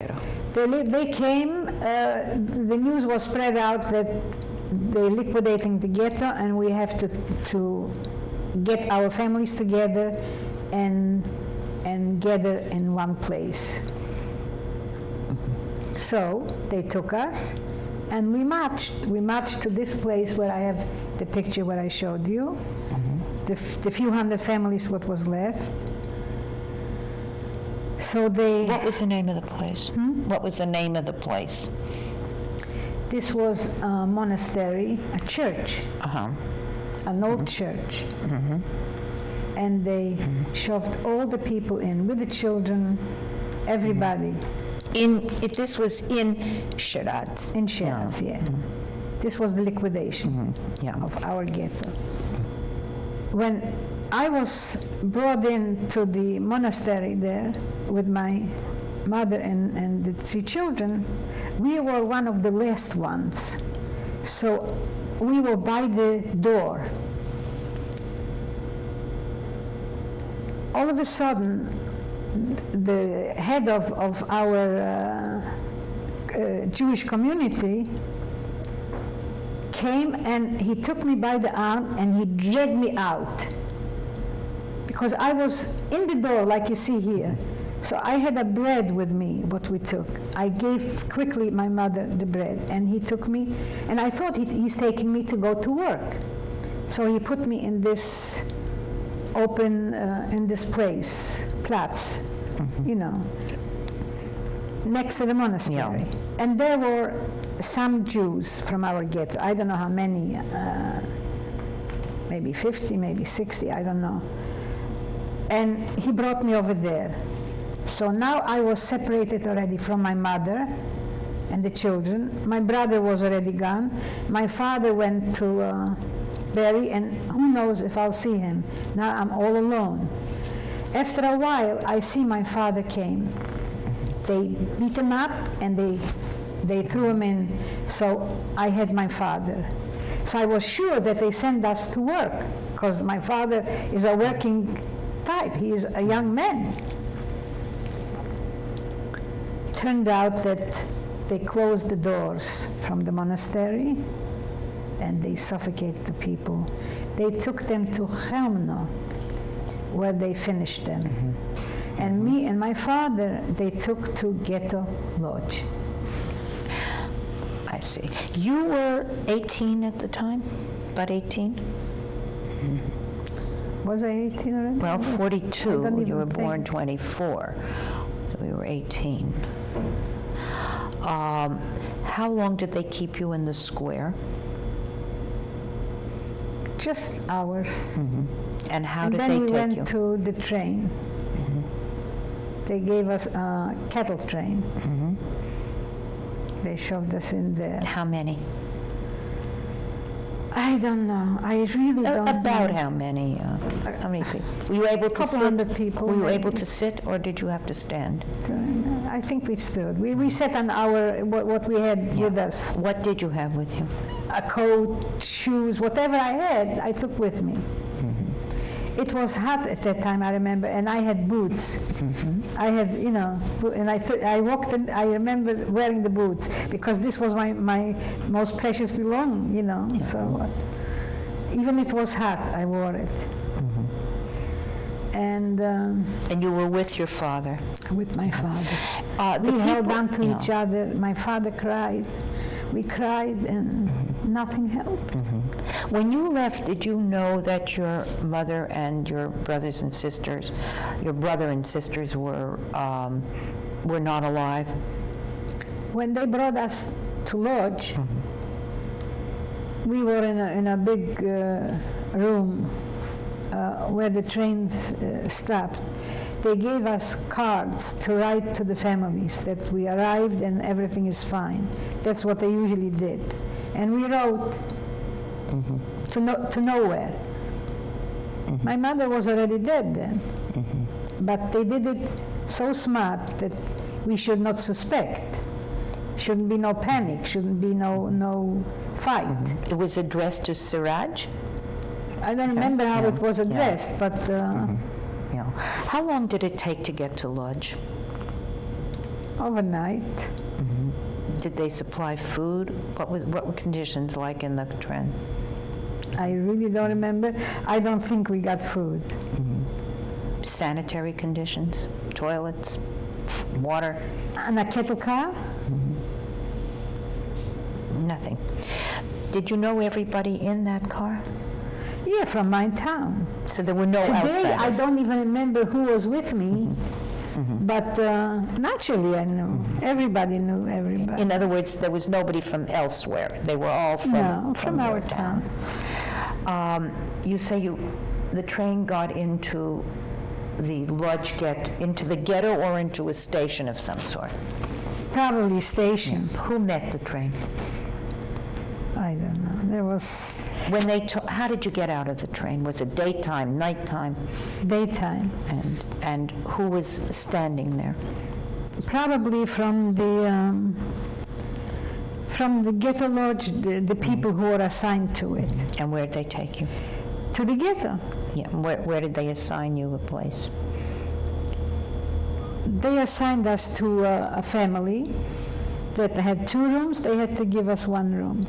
They came, the news was spread out that they're liquidating the ghetto and we have to get our families together and gather in one place. So they took us and we marched. We marched to this place where I have the picture where I showed you. The few hundred families what was left. So they... What was the name of the place? What was the name of the place? This was a monastery, a church, an old church. And they shoved all the people in, with the children, everybody. This was in Sieradz? In Sieradz, yeah. This was the liquidation of our ghetto. When I was brought into the monastery there with my mother and the 3 children, we were one of the last ones. So we were by the door. All of a sudden, the head of our Jewish community came and he took me by the arm and he dragged me out. Because I was in the door, like you see here. So I had a bread with me, what we took. I gave quickly my mother the bread, and he took me, and I thought he's taking me to go to work. So he put me in this open, in this place, Platz, you know, next to the monastery. And there were some Jews from our ghetto. I don't know how many, maybe 50, maybe 60, I don't know. And he brought me over there. So now I was separated already from my mother and the children. My brother was already gone. My father went to bury, and who knows if I'll see him. Now I'm all alone. After a while, I see my father came. They beat him up and they threw him in. So I had my father. So I was sure that they sent us to work, because my father is a working type. He is a young man. Turned out that they closed the doors from the monastery and they suffocated the people. They took them to Chelmno, where they finished them. And me and my father, they took to Ghetto Lodge. I see. You were 18 at the time? About 18? Was I 18 already? Well, 42. You were born think. 24. So we were 18. How long did they keep you in the square? Just hours. And how And did then they we take went you? to the train. They gave us a cattle train. They shoved us in there. How many? I don't know. I really don't know. About how many? How many people? Were you able to Couple sit? hundred people, Were you maybe. able to sit, or did you have to stand? I think we stood. We sat on our, what we had with us. What did you have with you? A coat, shoes, whatever I had, I took with me. It was hot at that time, I remember, and I had boots. I had, you know, and I walked and I remember wearing the boots because this was my most precious belonging, you know. So even it was hot, I wore it. And you were with your father? with my father. The We held people- on to each other. My father cried. We cried, and nothing helped. When you left, did you know that your mother and your brothers and sisters, your brother and sisters were not alive? When they brought us to Lodge, we were in a big room where the train stopped. They gave us cards to write to the families that we arrived and everything is fine. That's what they usually did. And we wrote to nowhere. My mother was already dead then. But they did it so smart that we should not suspect. Shouldn't be no panic, shouldn't be no fight. It was addressed to Sieradz? I don't remember how it was addressed, but How long did it take to get to Łódź? overnight. Did they supply food? What were conditions like in the train? I really don't remember. I don't think we got food. Sanitary conditions, toilets, water? And a kettle car? Nothing. Did you know everybody in that car? Yeah, from my town. So there were no Today, outsiders? I don't even remember who was with me, but naturally I knew. Everybody knew everybody. In other words, there was nobody from elsewhere. They were all from No, from our your town. You say the train got into the Łódź into the ghetto or into a station of some sort? Probably station. Who met the train? I don't know. There was When how did you get out of the train? Was it daytime, nighttime? daytime. And who was standing there? Probably from the ghetto lodge, the people who were assigned to it. And where did they take you? To the ghetto. Yeah. Where did they assign you a place? They assigned us to a family that had 2 rooms. They had to give us 1 room.